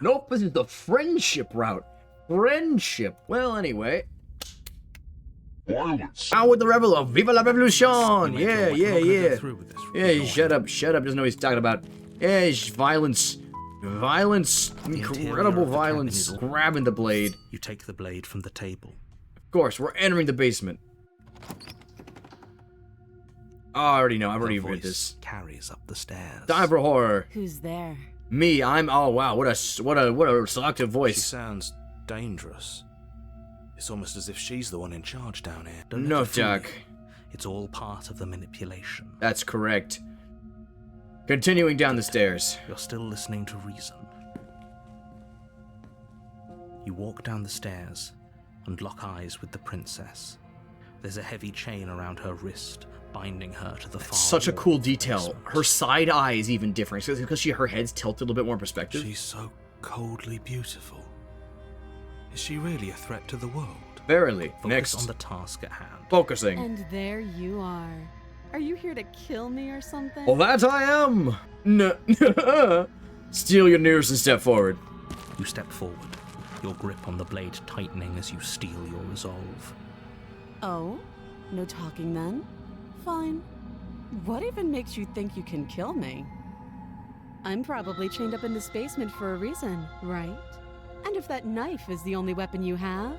Nope, this is the friendship route. Friendship. Well, anyway. Violence. Out with the rebel. Viva la revolution. You Yeah, make yeah, your way. We're not gonna yeah. go through with this. Yeah, shut up, shut up. Doesn't know what he's talking about. Yeah, violence. Violence. Incredible violence. Grabbing the blade. You take the blade from the table. Of course, we're entering the basement. Oh, I already know. I've already read this. Carries up the stairs. Time for horror. Who's there? Me. Oh wow. What a selective She voice. sounds dangerous. It's almost as if she's the one in charge down here. Don't No, let her fool Doc. you. It's all part of the manipulation. That's correct. Continuing down the stairs. You're still listening to reason. You walk down the stairs and lock eyes with the princess. There's a heavy chain around her wrist, binding her to the far Such a wall cool of the detail. basement. Her side eye is even different because her head's tilted a little bit more in perspective. She's so coldly beautiful. Is she really a threat to the world? Verily. Focus Next. on the task at hand. Focusing. And there you are. Are you here to kill me or something? Well, that I am. No. Steal your nearest and step forward. You step forward, your grip on the blade tightening as you steel your resolve. Oh? No talking then? Fine. What even makes you think you can kill me? I'm probably chained up in this basement for a reason, right? And if that knife is the only weapon you have,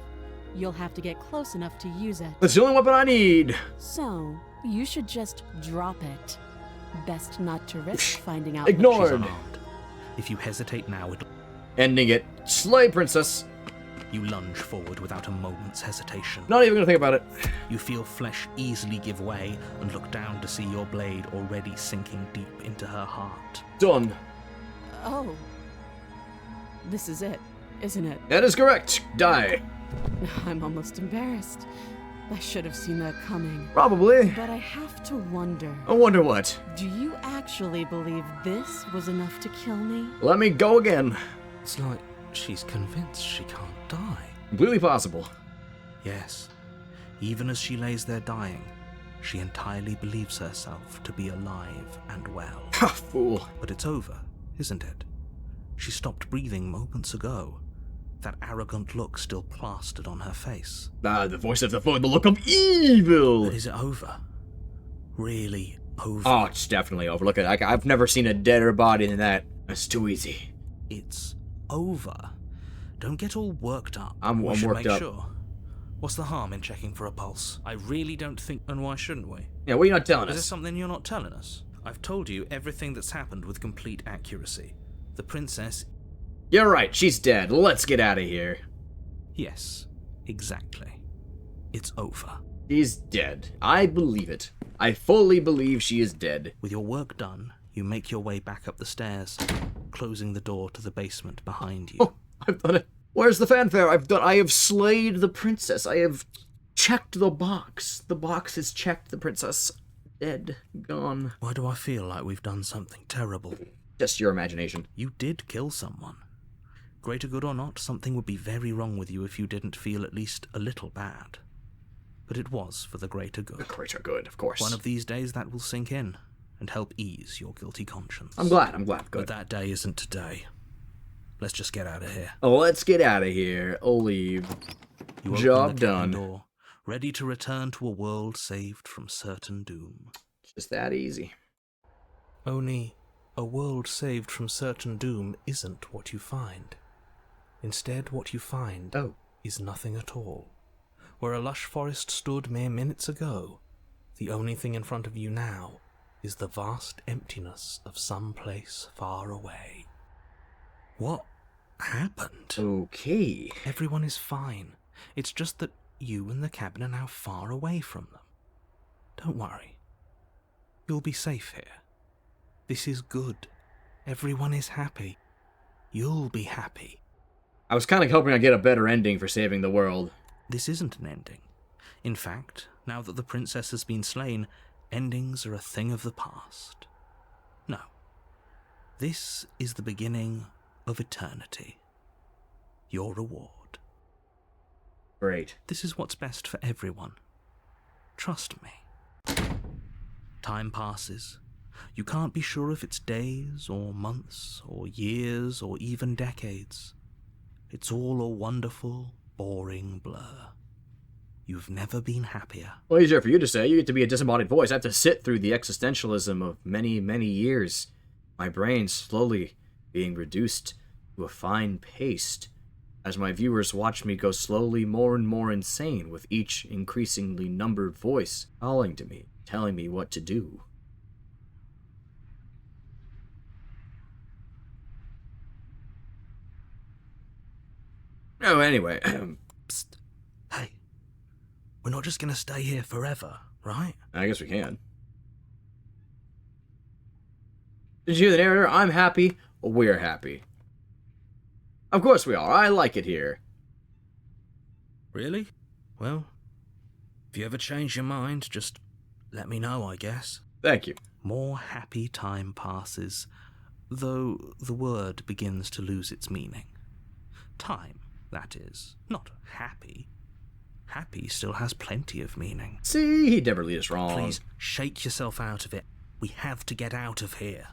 you'll have to get close enough to use it. That's the only weapon I need. So, you should just drop it. Best not to risk finding out. Ignored. She's unarmed. If you hesitate now, it'll... Ending it. Slay, princess. You lunge forward without a moment's hesitation. Not even gonna think about it. You feel flesh easily give way and look down to see your blade already sinking deep into her heart. Done. Oh. This is it, isn't it? That is correct. Die. I'm almost embarrassed. I should have seen that coming. Probably. But I have to wonder. I wonder what. Do you actually believe this was enough to kill me? Let me go again. It's like she's convinced she can't die. Completely possible. Yes, even as she lays there dying, she entirely believes herself to be alive and well. Ha, fool. But it's over, isn't it? She stopped breathing moments ago. That arrogant look still plastered on her face. The voice of the void, the look of evil. But is it over? Really over? Oh, it's definitely over. Look at I've never seen a deader body than that. That's too easy. It's over. Don't get all worked up. I'm We should worked make up. Sure. What's the harm in checking for a pulse? I really don't think... And why shouldn't we? Yeah, what are you not telling Is there us? something you're not telling us? I've told you everything that's happened with complete accuracy. The princess... You're right, she's dead. Let's get out of here. Yes, exactly. It's over. She's dead. I believe it. I fully believe she is dead. With your work done, you make your way back up the stairs, closing the door to the basement behind you. Oh, I've done it. Where's the fanfare? I have slayed the princess. I have checked the box. The box is checked. The princess dead. Gone. Why do I feel like we've done something terrible? Just your imagination. You did kill someone. Greater good or not, something would be very wrong with you if you didn't feel at least a little bad. But it was for the greater good. The greater good, of course. One of these days that will sink in and help ease your guilty conscience. I'm glad. But Good. that day isn't today. Let's just get out of here. Let's get out of here. I'll leave. You open Job the cabin done. door, ready to return to a world saved from certain doom. Just that easy. Only a world saved from certain doom isn't what you find. Instead, what you find is nothing at all. Where a lush forest stood mere minutes ago, the only thing in front of you now is the vast emptiness of some place far away. What happened? Okay. Everyone is fine. It's just that you and the cabin are now far away from them. Don't worry. You'll be safe here. This is good. Everyone is happy. You'll be happy. I was kind of hoping I'd get a better ending for saving the world. This isn't an ending. In fact, now that the princess has been slain, endings are a thing of the past. No. This is the beginning of eternity. Your reward. Great. This is what's best for everyone. Trust me. Time passes. You can't be sure if it's days or months or years or even decades. It's all a wonderful, boring blur. You've never been happier. Well, easier for you to say. You get to be a disembodied voice. I have to sit through the existentialism of many, many years. My brain slowly being reduced to a fine paste as my viewers watch me go slowly more and more insane with each increasingly numbered voice calling to me, telling me what to do. Oh, anyway. Psst. Hey, we're not just gonna stay here forever, right? I guess we can. Did you hear the narrator? I'm happy. We're happy. Of course we are. I like it here. Really? Well, if you ever change your mind, just let me know, I guess. Thank you. More happy time passes, though the word begins to lose its meaning. Time, that is, not happy. Happy still has plenty of meaning. See, he'd never lead us wrong. Please, shake yourself out of it. We have to get out of here.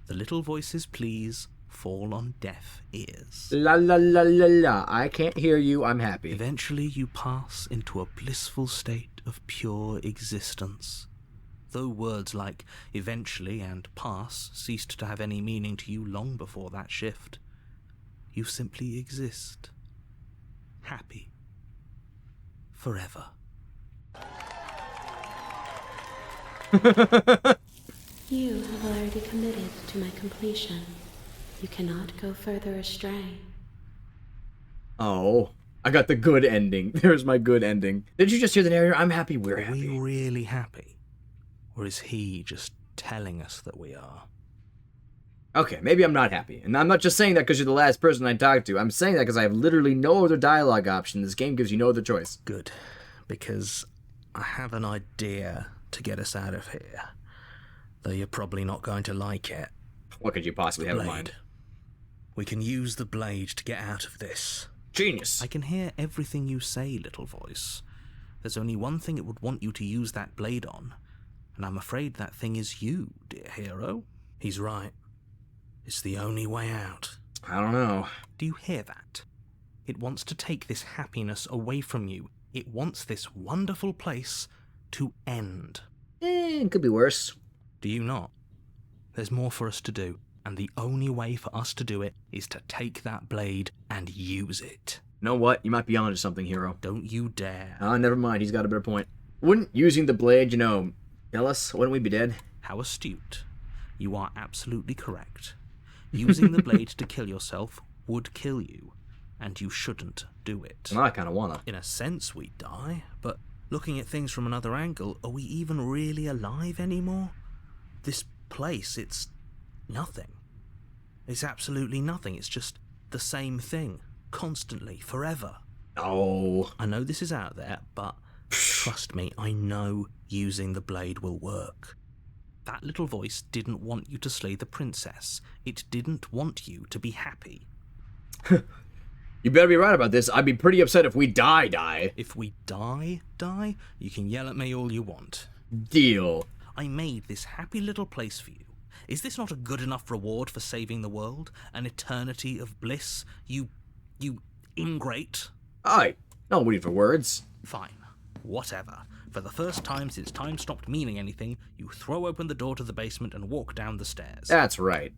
The little voices, please, fall on deaf ears. La la la la la. I can't hear you. I'm happy. Eventually you pass into a blissful state of pure existence. Though words like eventually and pass ceased to have any meaning to you long before that shift, you simply exist. Happy. Forever. You have already committed to my completion. You cannot go further astray. Oh, I got the good ending. There's my good ending. Did you just hear the narrator? I'm happy. We're Are happy. we really happy? Or is he just telling us that we are? Okay, maybe I'm not happy. And I'm not just saying that because you're the last person I talked to. I'm saying that because I have literally no other dialogue option. This game gives you no other choice. Good, because I have an idea to get us out of here. Though you're probably not going to like it. What could you possibly have in mind? We can use the blade to get out of this. Genius. I can hear everything you say, little voice. There's only one thing it would want you to use that blade on, and I'm afraid that thing is you, dear hero. He's right. It's the only way out. I don't know. Do you hear that? It wants to take this happiness away from you. It wants this wonderful place to end. It could be worse. Do you not? There's more for us to do, and the only way for us to do it is to take that blade and use it. You know what? You might be onto something, hero. Don't you dare. Oh, never mind. He's got a better point. Wouldn't using the blade, kill us? Wouldn't we be dead? How astute. You are absolutely correct. Using the blade to kill yourself would kill you, and you shouldn't do it. And I kind of wanna. In a sense, we die, but looking at things from another angle, are we even really alive anymore? This place, it's nothing. It's absolutely nothing. It's just the same thing, constantly, forever. Oh. I know this is out there, but trust me, I know using the blade will work. That little voice didn't want you to slay the princess. It didn't want you to be happy. You better be right about this. I'd be pretty upset if we die. If we die, you can yell at me all you want. Deal. I made this happy little place for you. Is this not a good enough reward for saving the world? An eternity of bliss? You ingrate? Aye. No waiting for words. Fine. Whatever. For the first time since time stopped meaning anything, you throw open the door to the basement and walk down the stairs. That's right.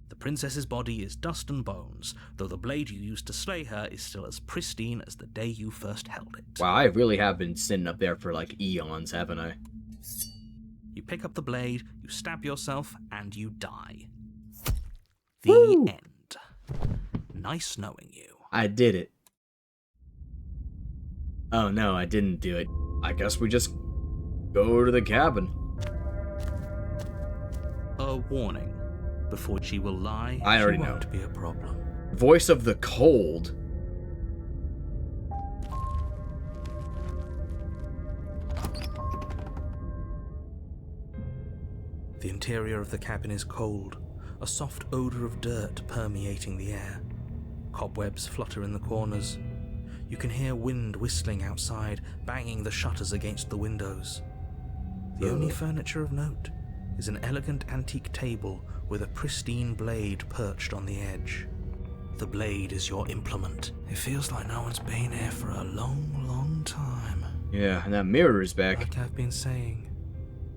The princess's body is dust and bones, though the blade you used to slay her is still as pristine as the day you first held it. Wow, I really have been sitting up there for like eons, haven't I? You pick up the blade, you stab yourself, and you die. The Woo! end. Nice knowing you. I did it. Oh no, I didn't do it. I guess we just go to the cabin. A warning. Before she will lie, I already she know. won't be a problem. Voice of the cold. The interior of the cabin is cold, a soft odor of dirt permeating the air. Cobwebs flutter in the corners. You can hear wind whistling outside, banging the shutters against the windows. The only furniture of note is an elegant antique table with a pristine blade perched on the edge. The blade is your implement. It feels like no one's been here for a long, long time. Yeah, and that mirror is back. Like I've been saying,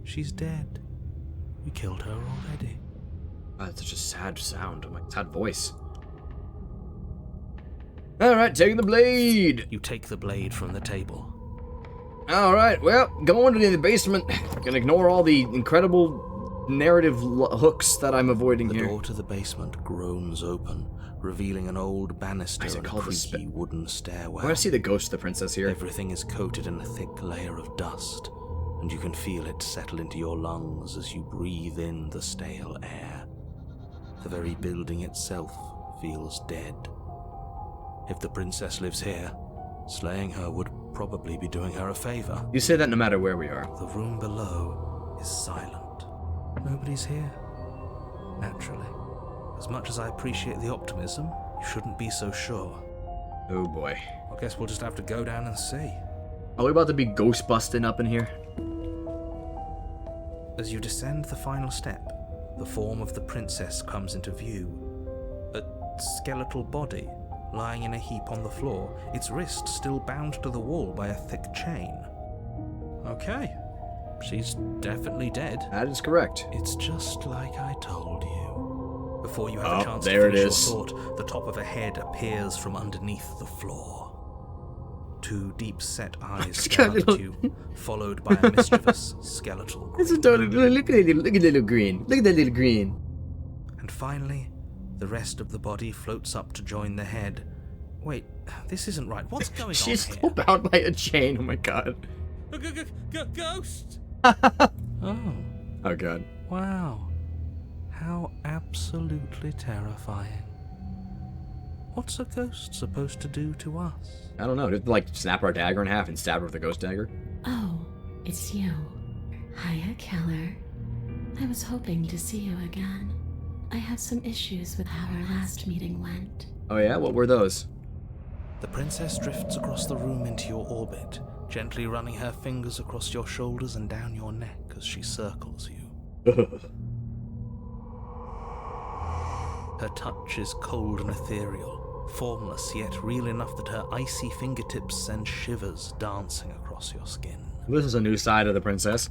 she's dead. We killed her already. Oh, that's such a sad sound. Oh my sad voice. Alright, taking the blade. You take the blade from the table. Alright, well, going to the basement. Gonna ignore all the incredible narrative hooks that I'm avoiding The here. door to the basement groans open, revealing an old banister Is it and a called the creaky wooden stairwell. I want to see the ghost of the princess here. Everything is coated in a thick layer of dust, and you can feel it settle into your lungs as you breathe in the stale air. The very building itself feels dead. If the princess lives here, slaying her would probably be doing her a favor. You say that no matter where we are. The room below is silent. Nobody's here. Naturally. As much as I appreciate the optimism, you shouldn't be so sure. Oh boy. I guess we'll just have to go down and see. Are we about to be ghost busting up in here? As you descend the final step, the form of the princess comes into view. A skeletal body, lying in a heap on the floor, its wrist still bound to the wall by a thick chain. Okay, she's definitely dead. That is correct. It's just like I told you. Before you have a chance to there it finish is. your thought, the top of a head appears from underneath the floor. Two deep-set eyes stare up at you, followed by a mischievous skeletal grin. Look at the little green. Look at that little green. And finally, the rest of the body floats up to join the head. Wait, this isn't right. What's going She's on still here? bound by a chain. Oh my god. Ghost! Oh Oh, god. wow. How absolutely terrifying. What's a ghost supposed to do to us? I don't know. Just like snap our dagger in half and stab her with a ghost dagger. Oh, it's you. Hiya, Keller. I was hoping to see you again. I have some issues with how our last meeting went. Oh yeah? What were those? The princess drifts across the room into your orbit, gently running her fingers across your shoulders and down your neck as she circles you. Her touch is cold and ethereal, formless yet real enough that her icy fingertips send shivers dancing across your skin. This is a new side of the princess.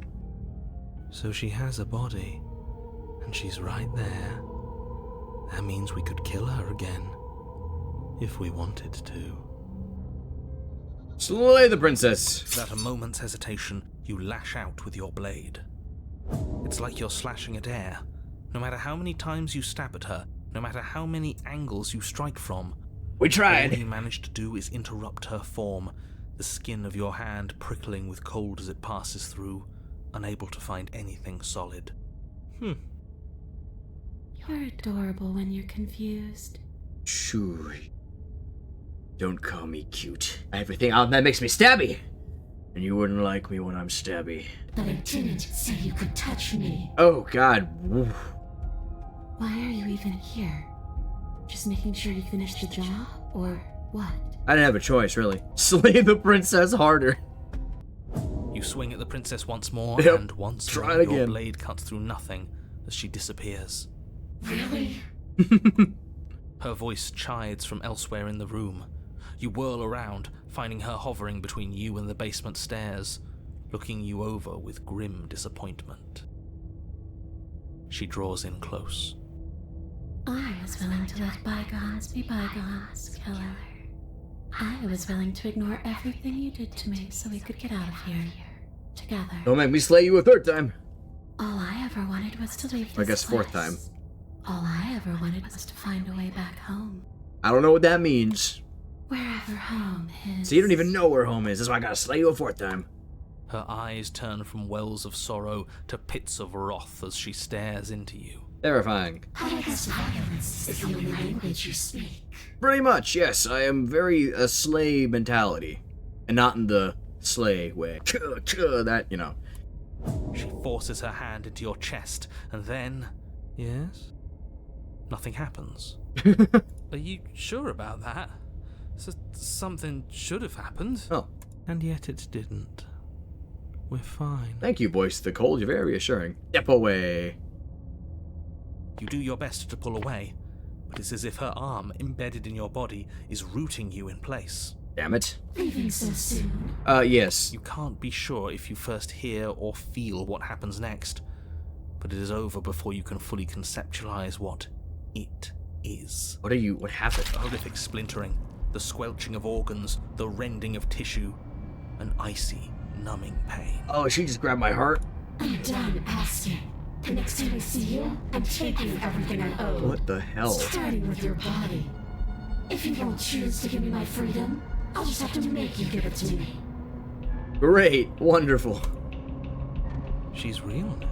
So she has a body, and she's right there. That means we could kill her again, if we wanted to. Slay the princess. Without a moment's hesitation, you lash out with your blade. It's like you're slashing at air. No matter how many times you stab at her, no matter how many angles you strike from, We tried. all you manage to do is interrupt her form, the skin of your hand prickling with cold as it passes through, unable to find anything solid. You're adorable when you're confused. Shoo. Don't call me cute. Everything out that makes me stabby. And you wouldn't like me when I'm stabby. But I didn't say you could touch me. Oh god. Woof. Why are you even here? Just making sure you finish the job? Or what? I didn't have a choice, really. Slay the princess harder. You swing at the princess once more, Yep. and once Try more it your again. blade cuts through nothing as she disappears. Really? Her voice chides from elsewhere in the room. You whirl around, finding her hovering between you and the basement stairs, looking you over with grim disappointment. She draws in close. I was willing to let bygones be bygones, Keller. I was willing to ignore everything you did to me so we could get out of here. Together. Don't make me slay you a third time. All I ever wanted was to leave I this guess fourth place. time. All I ever wanted was to find a way back home. I don't know what that means. Wherever home is. So you don't even know where home is. That's why I gotta slay you a fourth time. Her eyes turn from wells of sorrow to pits of wrath as she stares into you. Terrifying. Hideous violence is the only language you speak. Pretty much, yes. I am very a slay mentality. And not in the slay way. That, you know. She forces her hand into your chest, and then... Yes? Nothing happens. Are you sure about that? Something should have happened. Oh. And yet it didn't. We're fine. Thank you, voice of the cold. You're very reassuring. Step away. You do your best to pull away, but it's as if her arm, embedded in your body, is rooting you in place. Damn it. Leaving so soon. Yes. You can't be sure if you first hear or feel what happens next, but it is over before you can fully conceptualize what it is. What happened? The horrific splintering, the squelching of organs, the rending of tissue, an icy, numbing pain. Oh, she just grabbed my heart? I'm done asking. The next time I see you, I'm taking everything I owe. What the hell? Starting with your body. If you won't choose to give me my freedom, I'll just have to make you give it to me. Great. Wonderful. She's real now.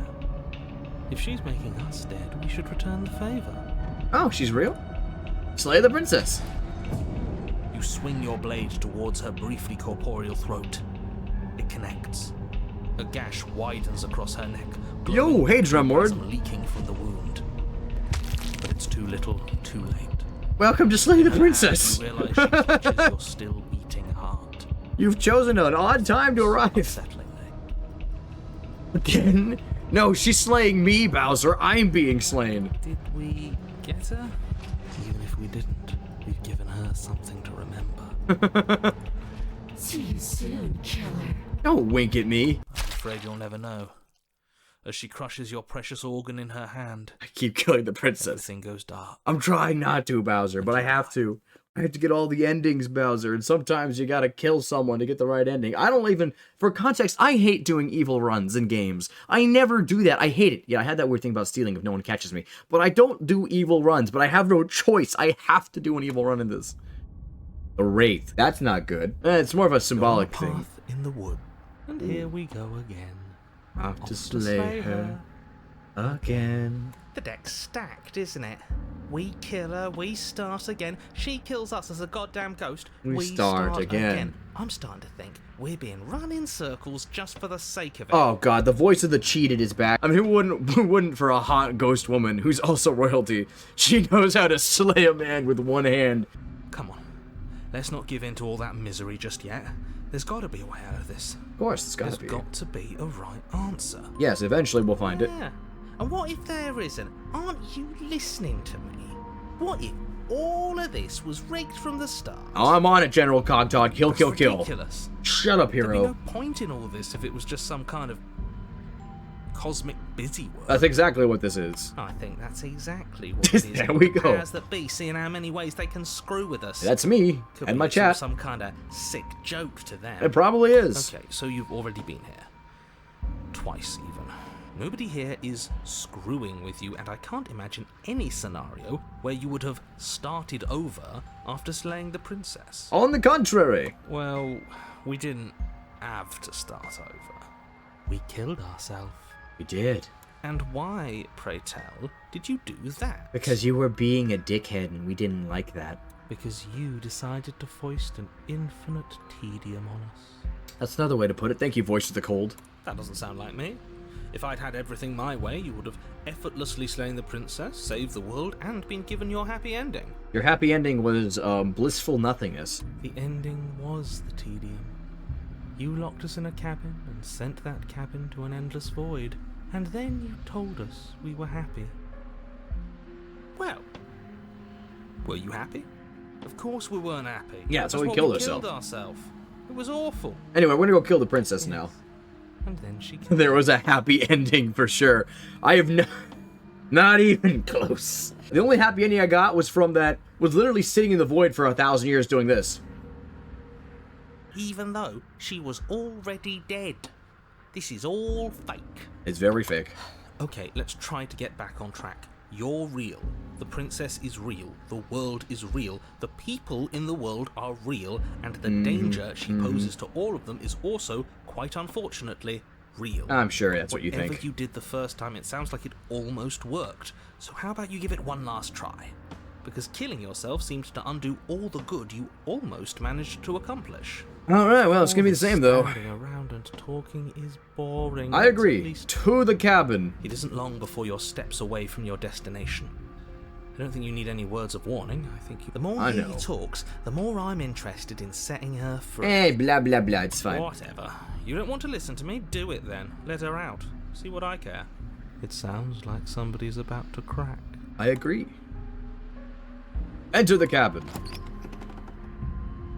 If she's making us dead, we should return the favor. Oh, she's real? Slay the princess. You swing your blade towards her briefly corporeal throat. It connects. A gash widens across her neck. Yo, hey, Drumlord. Some leaking from the wound. But it's too little, too late. Welcome to Slay the Princess. You realize she touches your still beating heart. You've chosen an odd time to arrive. Unsettlingly. Again? No, she's slaying me, Bowser. I'm being slain. Did we get her? Even if we didn't, we've given her something to remember. See you soon, killer. Don't wink at me. I'm afraid you'll never know. As she crushes your precious organ in her hand, I keep killing the princess. everything goes dark. I'm trying not to, Bowser, but I have to. I have to get all the endings, Bowser, and sometimes you gotta kill someone to get the right ending. I don't even, for context, I hate doing evil runs in games. I never do that. I hate it. Yeah, I had that weird thing about stealing if no one catches me. But I don't do evil runs, but I have no choice. I have to do an evil run in this. A wraith. That's not good. It's more of a symbolic You're on a thing. path in the wood, and here we go again. Off to Off slay her again. The deck's stacked, isn't it? We kill her, we start again. She kills us as a goddamn ghost. We start again. I'm starting to think we're being run in circles just for the sake of it. Oh god, the voice of the cheated is back. I mean, who wouldn't for a hot ghost woman who's also royalty? She knows how to slay a man with one hand. Come on, let's not give in to all that misery just yet. There's got to be a way out of this. Of course, it's gotta There's be. got to be a right answer. Yes, eventually we'll find it. Yeah. And what if there isn't? Aren't you listening to me? What if all of this was rigged from the start? Oh, I'm on it, General Cogdog. Kill, kill, kill. Ridiculous. Shut up, There'd be hero. no point in all this if it was just some kind of cosmic busy work. That's exactly what this is. I think that's exactly what it is. There we go. Powers that be, seeing how many ways they can screw with us. That's me Could and be my it's chat. some kind of sick joke to them. It probably is. Okay, so you've already been here. Twice, even. Nobody here is screwing with you, and I can't imagine any scenario where you would have started over after slaying the princess. On the contrary. Well, we didn't have to start over. We killed ourselves. We did. And why, pray tell, did you do that? Because you were being a dickhead and we didn't like that. Because you decided to foist an infinite tedium on us. That's another way to put it. Thank you, voice of the cold. That doesn't sound like me. If I'd had everything my way, you would have effortlessly slain the princess, saved the world, and been given your happy ending. Your happy ending was blissful nothingness. The ending was the tedium. You locked us in a cabin and sent that cabin to an endless void, and then you told us we were happy. Well, were you happy? Of course we weren't happy. Yeah, so we That's killed why ourselves. ourselves. It was awful. Anyway, we're gonna go kill the princess now. And then she killed There was a happy ending for sure. I have not even close. The only happy ending I got was from that, was literally sitting in the void for 1,000 years doing this. even though she was already dead. This is all fake. It's very fake. Okay, let's try to get back on track. You're real. The princess is real. The world is real. The people in the world are real. And the danger she poses to all of them is also, quite unfortunately, real. I'm sure that's what you Whatever think. you did the first time, it sounds like it almost worked. So how about you give it one last try? Because killing yourself seems to undo all the good you almost managed to accomplish. Alright, well, it's gonna be the same, though. Standing around and talking is boring. I At agree. least To the cabin. it isn't long before you're steps away from your destination. don't think you need any words of warning. I think you... The more I he know. talks, the more I'm interested in setting her free. Hey, blah, blah, blah. It's fine. Whatever. You don't want to listen to me? Do it then. Let her out. See what I care. It sounds like somebody's about to crack. I agree. Enter the cabin.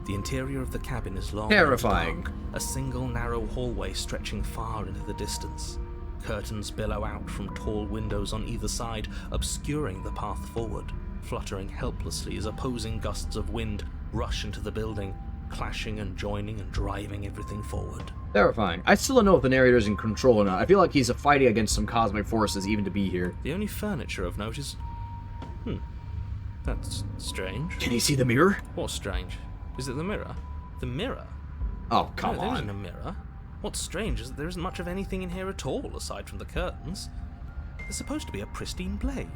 The interior of the cabin is long Terrifying. and dark, a single narrow hallway stretching far into the distance. Curtains billow out from tall windows on either side, obscuring the path forward, fluttering helplessly as opposing gusts of wind rush into the building, clashing and joining and driving everything forward. Terrifying. I still don't know if the narrator's in control or not. I feel like he's fighting against some cosmic forces even to be here. The only furniture of note is... That's strange. Can you see the mirror? What's strange? Is it the mirror? The mirror? Oh, come No, there isn't on. a mirror. What's strange is that there isn't much of anything in here at all, aside from the curtains. There's supposed to be a pristine blade.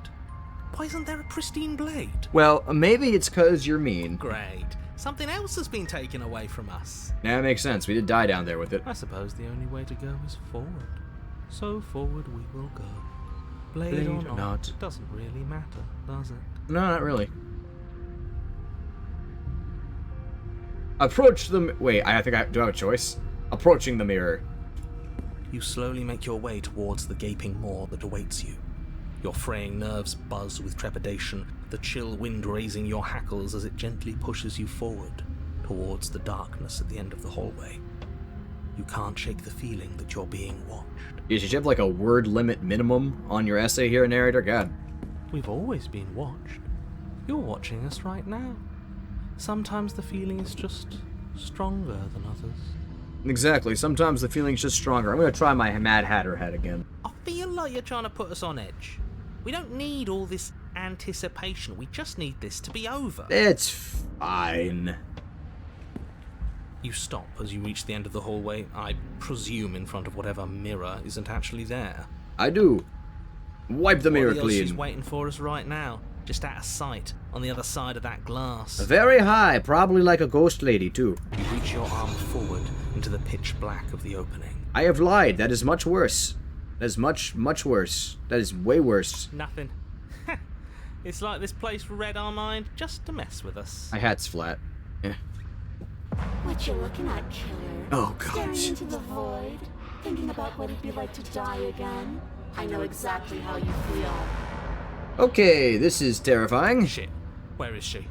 Why isn't there a pristine blade? Well, maybe it's because you're mean. Great. Something else has been taken away from us. That makes sense. We did die down there with it. I suppose the only way to go is forward. So forward we will go. Blade or not, it doesn't really matter, does it? No, not really. Approach the... Wait, I think I... Do I have a choice? Approaching the mirror. You slowly make your way towards the gaping maw that awaits you. Your fraying nerves buzz with trepidation, the chill wind raising your hackles as it gently pushes you forward, towards the darkness at the end of the hallway. You can't shake the feeling that you're being watched. You should have like a word limit minimum on your essay here, narrator. God. We've always been watched. You're watching us right now. Sometimes the feeling is just stronger than others. Exactly. Sometimes the feeling's just stronger. I'm gonna try my Mad Hatter head again. I feel like you're trying to put us on edge. We don't need all this anticipation. We just need this to be over. It's fine. You stop as you reach the end of the hallway, I presume in front of whatever mirror isn't actually there. I do. Wipe the mirror What else is clean. waiting for us right now, just out of sight, on the other side of that glass. Very high, probably like a ghost lady, too. You reach your arm forward into the pitch black of the opening. I have lied. That is much worse. That is much, much worse. That is way worse. Nothing. It's like this place read our mind just to mess with us. My hat's flat. Yeah. What you looking at, killer? Oh, God. Staring into the void, thinking about what it'd be like to die again. I know exactly how you feel. Okay, this is terrifying. Shit. Where is she?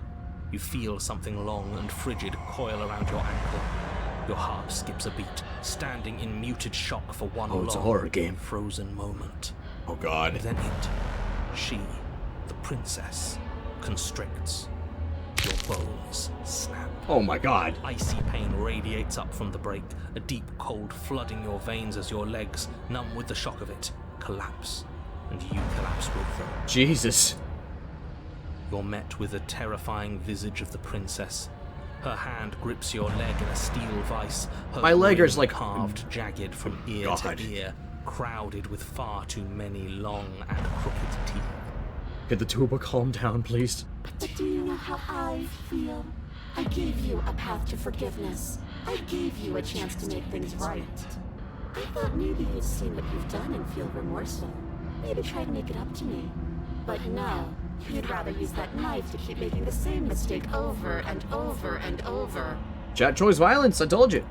You feel something long and frigid coil around your ankle. Your heart skips a beat, standing in muted shock for one Oh, it's a long, horror game. frozen moment. Oh, God. Then she, the princess, constricts. Your bones snap. Oh, my God. Icy pain radiates up from the break, a deep cold flooding your veins as your legs, numb with the shock of it, collapse, and you collapse with them. Jesus. You're met with the terrifying visage of the princess. Her hand grips your leg in a steel vice. Her My leg grin is like carved, jagged from ear God. to ear, crowded with far too many long and crooked teeth. Could the tuba calm down, please? But do you know how I feel? I gave you a path to forgiveness. I gave you a chance to make things right. I thought maybe you'd seen what you've done and feel remorseful. Maybe try to make it up to me. But no, you'd rather use that knife to keep making the same mistake over and over and over. Chat choice violence, I told you.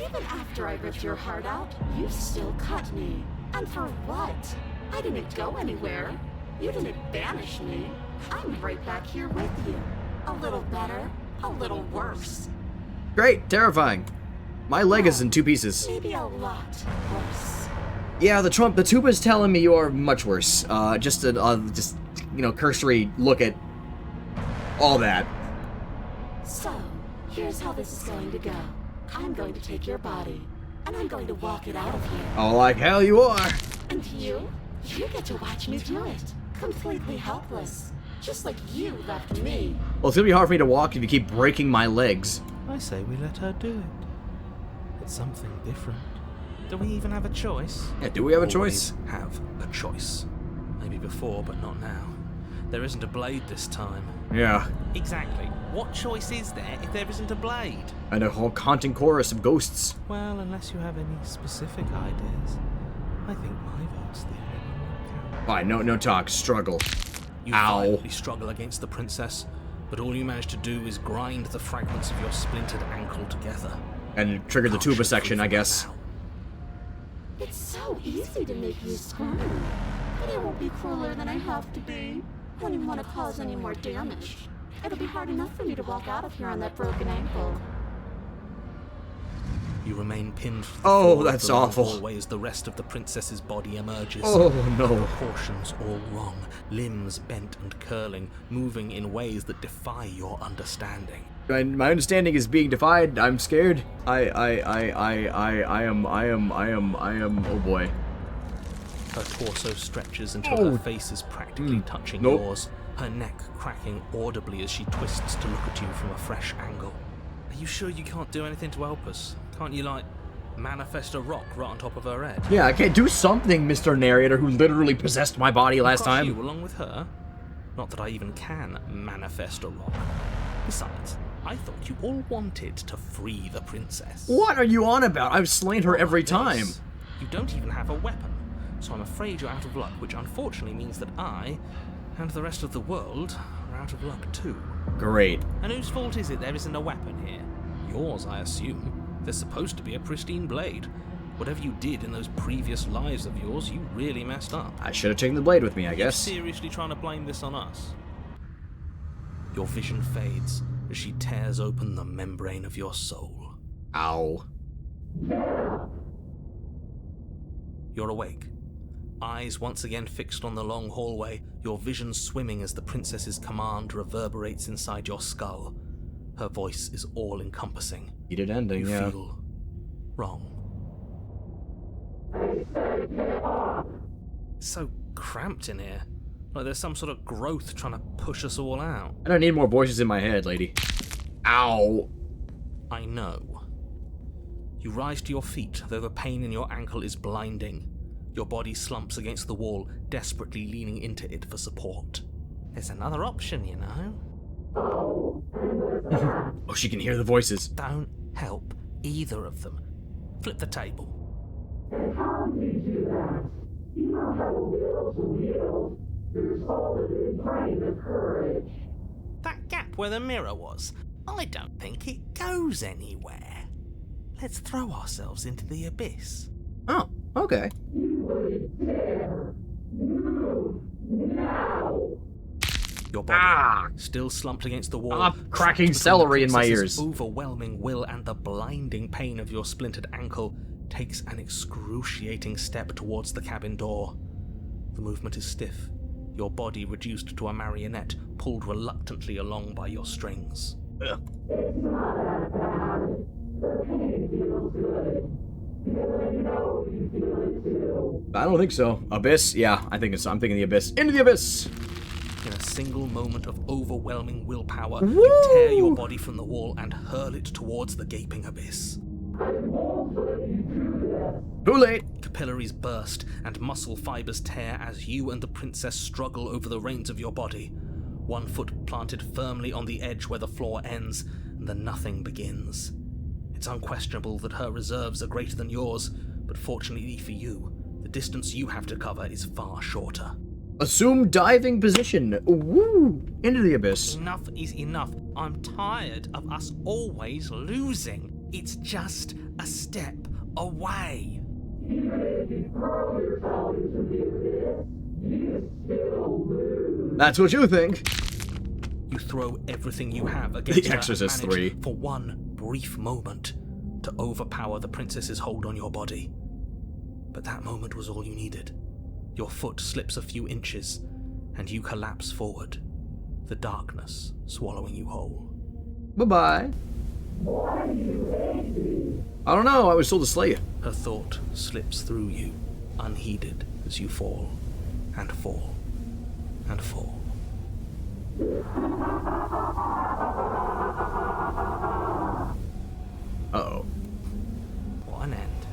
Even after I ripped your heart out, you still cut me. And for what? I didn't go anywhere. You didn't banish me. I'm right back here with you. A little better, a little worse. Great, terrifying. My leg is in two pieces. Maybe a lot worse. Yeah, the tuba's telling me you're much worse. Just cursory look at all that. So, here's how this is going to go. I'm going to take your body, and I'm going to walk it out of here. Oh, like hell you are. And you get to watch me do it. Completely helpless. Just like you left me. Well, it's gonna be hard for me to walk if you keep breaking my legs. I say we let her do it. It's something different. Do we even have a choice? Yeah, do we have a choice? Always have a choice. Maybe before, but not now. There isn't a blade this time. Yeah. Exactly. What choice is there if there isn't a blade? And a whole haunting chorus of ghosts. Well, unless you have any specific ideas, I think my vote's the only one that counts. Fine, no talk, struggle. You violently struggle against the princess, but all you manage to do is grind the fragments of your splintered ankle together. And trigger the tuba section, I guess. It's so easy to make you scream, but I won't be crueler than I have to be. I don't even want to cause any more damage. It'll be hard enough for me to walk out of here on that broken ankle. You remain pinned to the Oh, floor that's of the long awful. hallway as the rest of the princess's body emerges. Oh, no. Proportions all wrong, limbs bent and curling, moving in ways that defy your understanding. My understanding is being defied. I'm scared. I am, oh boy. Her torso stretches until her face is practically touching yours, her neck cracking audibly as she twists to look at you from a fresh angle. Are you sure you can't do anything to help us? Can't you, like, manifest a rock right on top of her head? Yeah, I can't do something, Mr. Narrator, who literally possessed my body last Crush time. you along with her? Not that I even can manifest a rock. Besides, I thought you all wanted to free the princess. What are you on about? I've slain her every time. You don't even have a weapon, so I'm afraid you're out of luck, which unfortunately means that I, and the rest of the world, are out of luck too. Great. And whose fault is it there isn't a weapon here? Yours, I assume. There's supposed to be a pristine blade. Whatever you did in those previous lives of yours, you really messed up. I should have taken the blade with me, I guess. You're seriously trying to blame this on us? Your vision fades as she tears open the membrane of your soul. Ow. You're awake. Eyes once again fixed on the long hallway, your vision swimming as the princess's command reverberates inside your skull. Her voice is all-encompassing. Heated ending, You yeah. feel wrong. It's so cramped in here. Like there's some sort of growth trying to push us all out. I don't need more voices in my head, lady. Ow. I know. You rise to your feet, though the pain in your ankle is blinding. Your body slumps against the wall, desperately leaning into it for support. There's another option, you know. Oh, she can hear the voices. Don't help either of them. Flip the table. That gap where the mirror was, I don't think it goes anywhere. Let's throw ourselves into the abyss. Oh, okay. Your body, still slumped against the wall, Stop cracking trapped between celery the in my princess's ears. overwhelming will and the blinding pain of your splintered ankle, takes an excruciating step towards the cabin door. The movement is stiff, your body reduced to a marionette, pulled reluctantly along by your strings. Ugh. I don't think so. Abyss? Yeah, I'm thinking the abyss. Into the abyss! In a single moment of overwhelming willpower, Woo! you tear your body from the wall and hurl it towards the gaping abyss. Too late! Capillaries burst and muscle fibers tear as you and the princess struggle over the reins of your body. One foot planted firmly on the edge where the floor ends, and the nothing begins. It's unquestionable that her reserves are greater than yours, but fortunately for you, the distance you have to cover is far shorter. Assume diving position. Woo! Into the abyss. Enough is enough. I'm tired of us always losing. It's just a step away. That's what you think. You throw everything you have against The her Exorcist and manage 3. for one brief moment to overpower the princess's hold on your body. But that moment was all you needed. Your foot slips a few inches, and you collapse forward, the darkness swallowing you whole. Bye-bye. I don't know, I was told to slay you. Her thought slips through you, unheeded, as you fall, and fall, and fall. Uh-oh. What an end.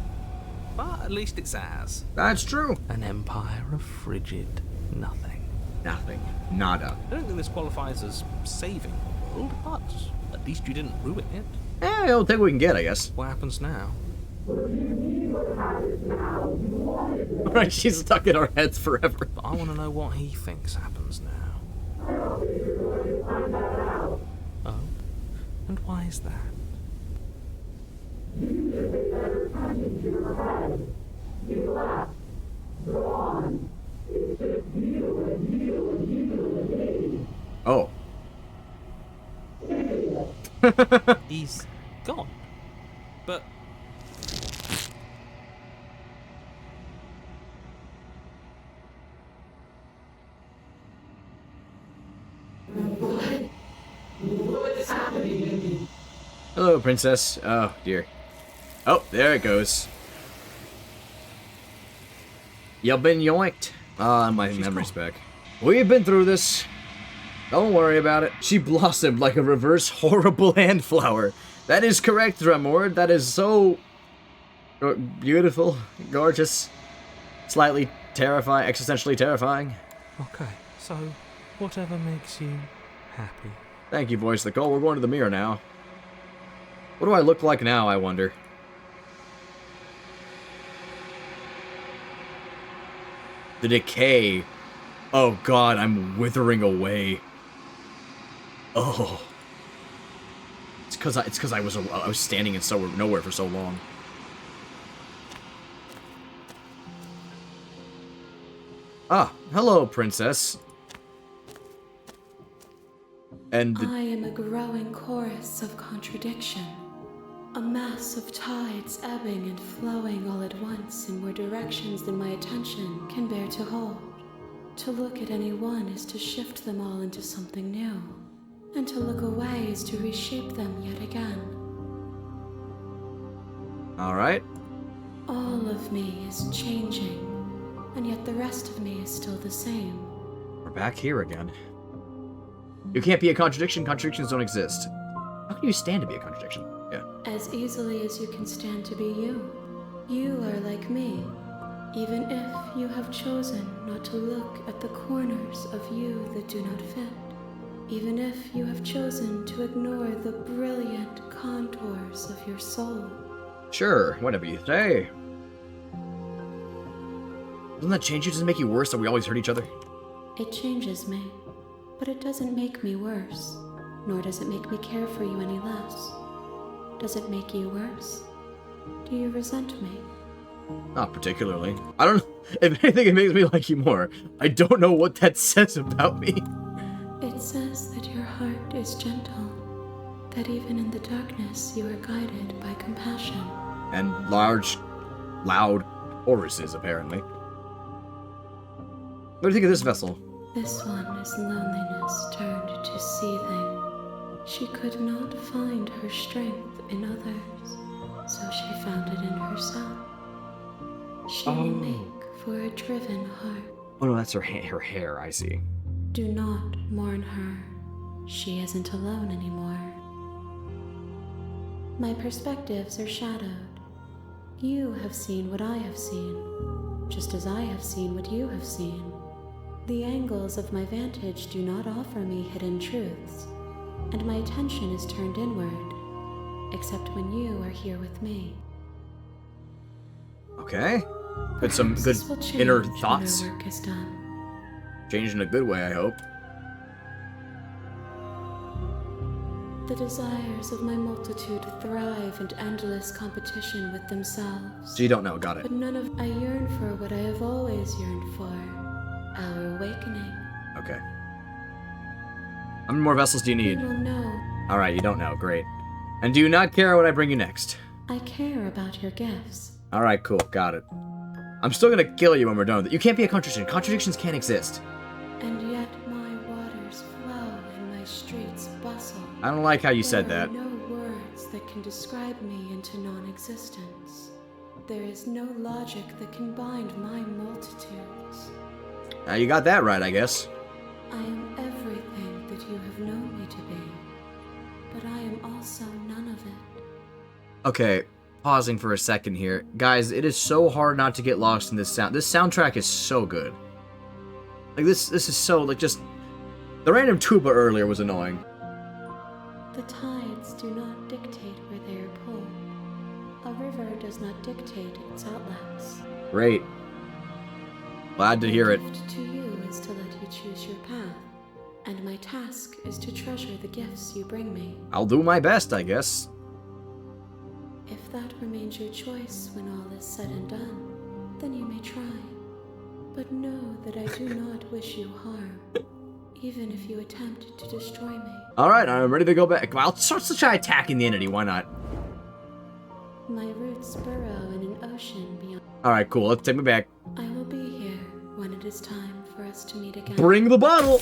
But at least it's ours. That's true. An empire of frigid nothing. Nothing. Nada. I don't think this qualifies as saving the world, but at least you didn't ruin it. I don't think we can get, I guess. What happens now? Right, she's stuck in our heads forever. But I want to know what he thinks happens now. Oh? And why is that? Oh. He's gone. But... Hello, princess. Oh, dear. Oh, there it goes. You've been yoinked. Ah, my memory's back. We've been through this. Don't worry about it. She blossomed like a reverse horrible hand flower. That is correct, Dremord. That is so beautiful, gorgeous, slightly terrifying, existentially terrifying. Okay, so whatever makes you happy. Thank you, Voice of the Call. We're going to the mirror now. What do I look like now, I wonder? The decay. Oh god, I'm withering away. Oh. It's cause I was standing in nowhere for so long. Ah, hello, princess. And I am a growing chorus of contradiction. A mass of tides ebbing and flowing all at once in more directions than my attention can bear to hold. To look at any one is to shift them all into something new, and to look away is to reshape them yet again. alright. All of me is changing, and yet the rest of me is still the same. We're back here again. You can't be a contradiction. Contradictions don't exist. How can you stand to be a contradiction? Yeah. As easily as you can stand to be you. You are like me, even if you have chosen not to look at the corners of you that do not fit. Even if you have chosen to ignore the brilliant contours of your soul. Sure, whatever you say. Doesn't that change you? Does it make you worse that we always hurt each other? It changes me, but it doesn't make me worse, nor does it make me care for you any less. Does it make you worse? Do you resent me? Not particularly. I don't know. If anything, it makes me like you more. I don't know what that says about me. It says that your heart is gentle, that even in the darkness you are guided by compassion. And large, loud choruses, apparently. What do you think of this vessel? This one is loneliness turned to seething. She could not find her strength in others, so she found it in herself. She will make for a driven heart. Oh no, that's her hair, I see. Do not mourn her. She isn't alone anymore. My perspectives are shadowed. You have seen what I have seen, just as I have seen what you have seen. The angles of my vantage do not offer me hidden truths, and my attention is turned inward, except when you are here with me. Okay. Good, some good This will change inner when thoughts. our work is done. Changed in a good way, I hope. The desires of my multitude thrive in endless competition with themselves. So you don't know, got it. But none of I yearn for what I have always yearned for. Our awakening. Okay. How many more vessels do you You need? will know. Alright, you don't know, great. And do you not care what I bring you next? I care about your gifts. Alright, cool, got it. I'm still gonna kill you when we're done with it. You can't be a contradiction. Contradictions can't exist. And yet my waters flow and my streets bustle. I don't like how you said that. There are no words that can describe me into non-existence. There is no logic that can bind my multitudes. You got that right, I guess. I am everything that you have known me to be, but I am also none of it. Okay, pausing for a second here. Guys, it is so hard not to get lost in this sound. This soundtrack is so good. Like, this is so, like, just... The random tuba earlier was annoying. The tides do not dictate where they are pulled. A river does not dictate its outlets. Great. Glad to hear it. My gift to you is to let you choose your path, and my task is to treasure the gifts you bring me. I'll do my best, I guess. If that remains your choice when all is said and done, then you may try. But know that I do not wish you harm, even if you attempt to destroy me. Alright, I'm ready to go back. Well, let's try attacking the entity, why not? My roots burrow in an ocean beyond. Alright, cool, let's take me back. I will be here when it is time for us to meet again. Bring the bottle!